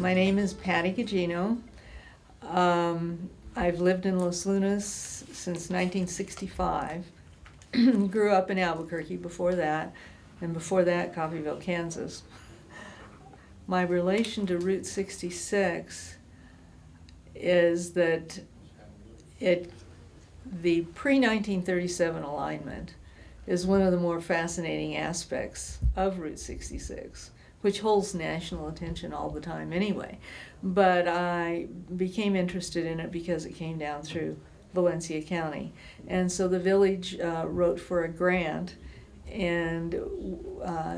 My name is Patty Guigino. I've lived in Los Lunas since 1965. Grew up in Albuquerque before that, and before that, Coffeyville, Kansas. My relation to Route 66 is that the pre-1937 alignment is one of the more fascinating aspects of Route 66, which holds national attention all the time anyway. But I became interested in it because it came down through Valencia County. And so the village wrote for a grant, and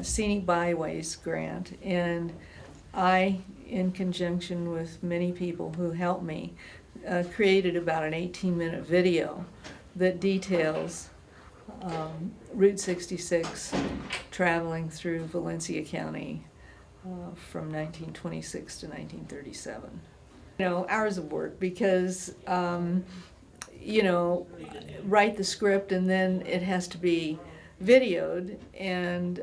Scenic Byways grant. And I, in conjunction with many people who helped me, created about an 18-minute video that details Route 66 traveling through Valencia County from 1926 to 1937. You know, hours of work because, you know, write the script and then it has to be videoed, and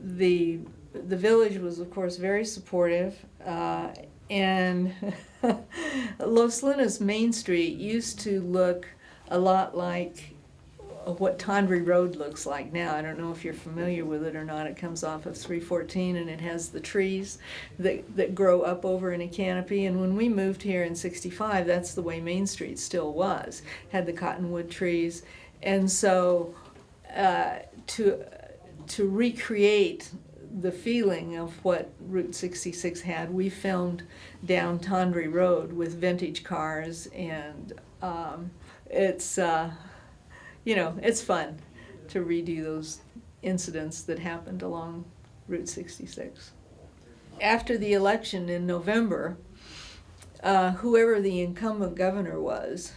the village was, of course, very supportive, and Los Lunas Main Street used to look a lot like what Tondry Road looks like now. I don't know if you're familiar with it or not. It comes off of 314, and it has the trees that grow up over in a canopy. And when we moved here in '65, that's the way Main Street still was. Had the cottonwood trees. And so to recreate the feeling of what Route 66 had, we filmed down Tondry Road with vintage cars, and it's you know, it's fun to redo those incidents that happened along Route 66. After the election in November, whoever the incumbent governor was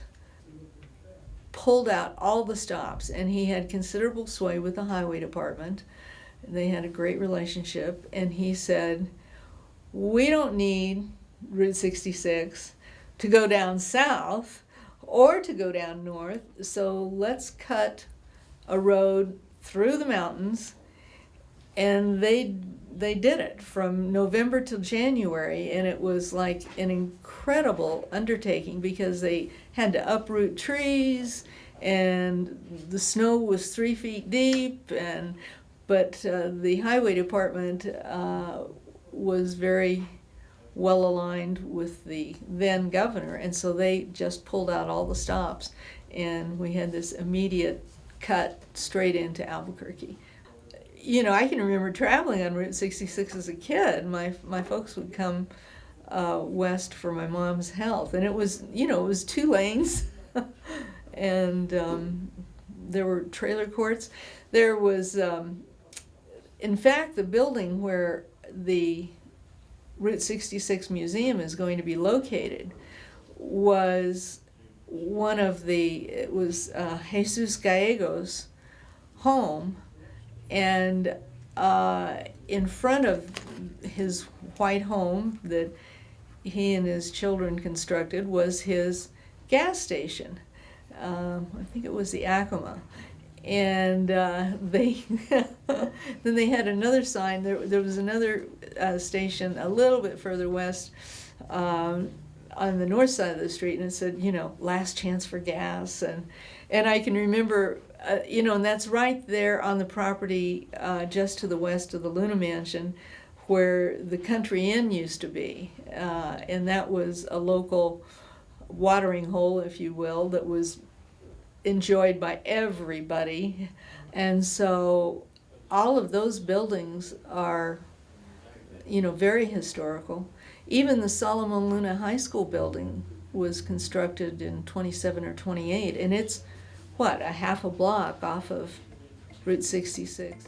pulled out all the stops, and he had considerable sway with the highway department. They had a great relationship, and he said, we don't need Route 66 to go down south or to go down north, so let's cut a road through the mountains. And they did it from November till January, and it was like an incredible undertaking because they had to uproot trees, and the snow was 3 feet deep, but the highway department was very well aligned with the then governor, and so they just pulled out all the stops, and we had this immediate cut straight into Albuquerque. You know, I can remember traveling on Route 66 as a kid. My folks would come west for my mom's health, and it was, you know, it was 2 lanes, and there were trailer courts. There was, in fact, the building where the Route 66 Museum is going to be located was one of it was Jesus Gallego's home, and in front of his white home that he and his children constructed was his gas station. I think it was the Acoma. And they then they had another sign. There was another station a little bit further west on the north side of the street, and it said, you know, last chance for gas. And I can remember, you know, and that's right there on the property just to the west of the Luna Mansion, where the Country Inn used to be, and that was a local watering hole, if you will, that was enjoyed by everybody. And so all of those buildings are, you know, very historical. Even the Solomon Luna High School building was constructed in 27 or 28, and it's, what, a half a block off of Route 66.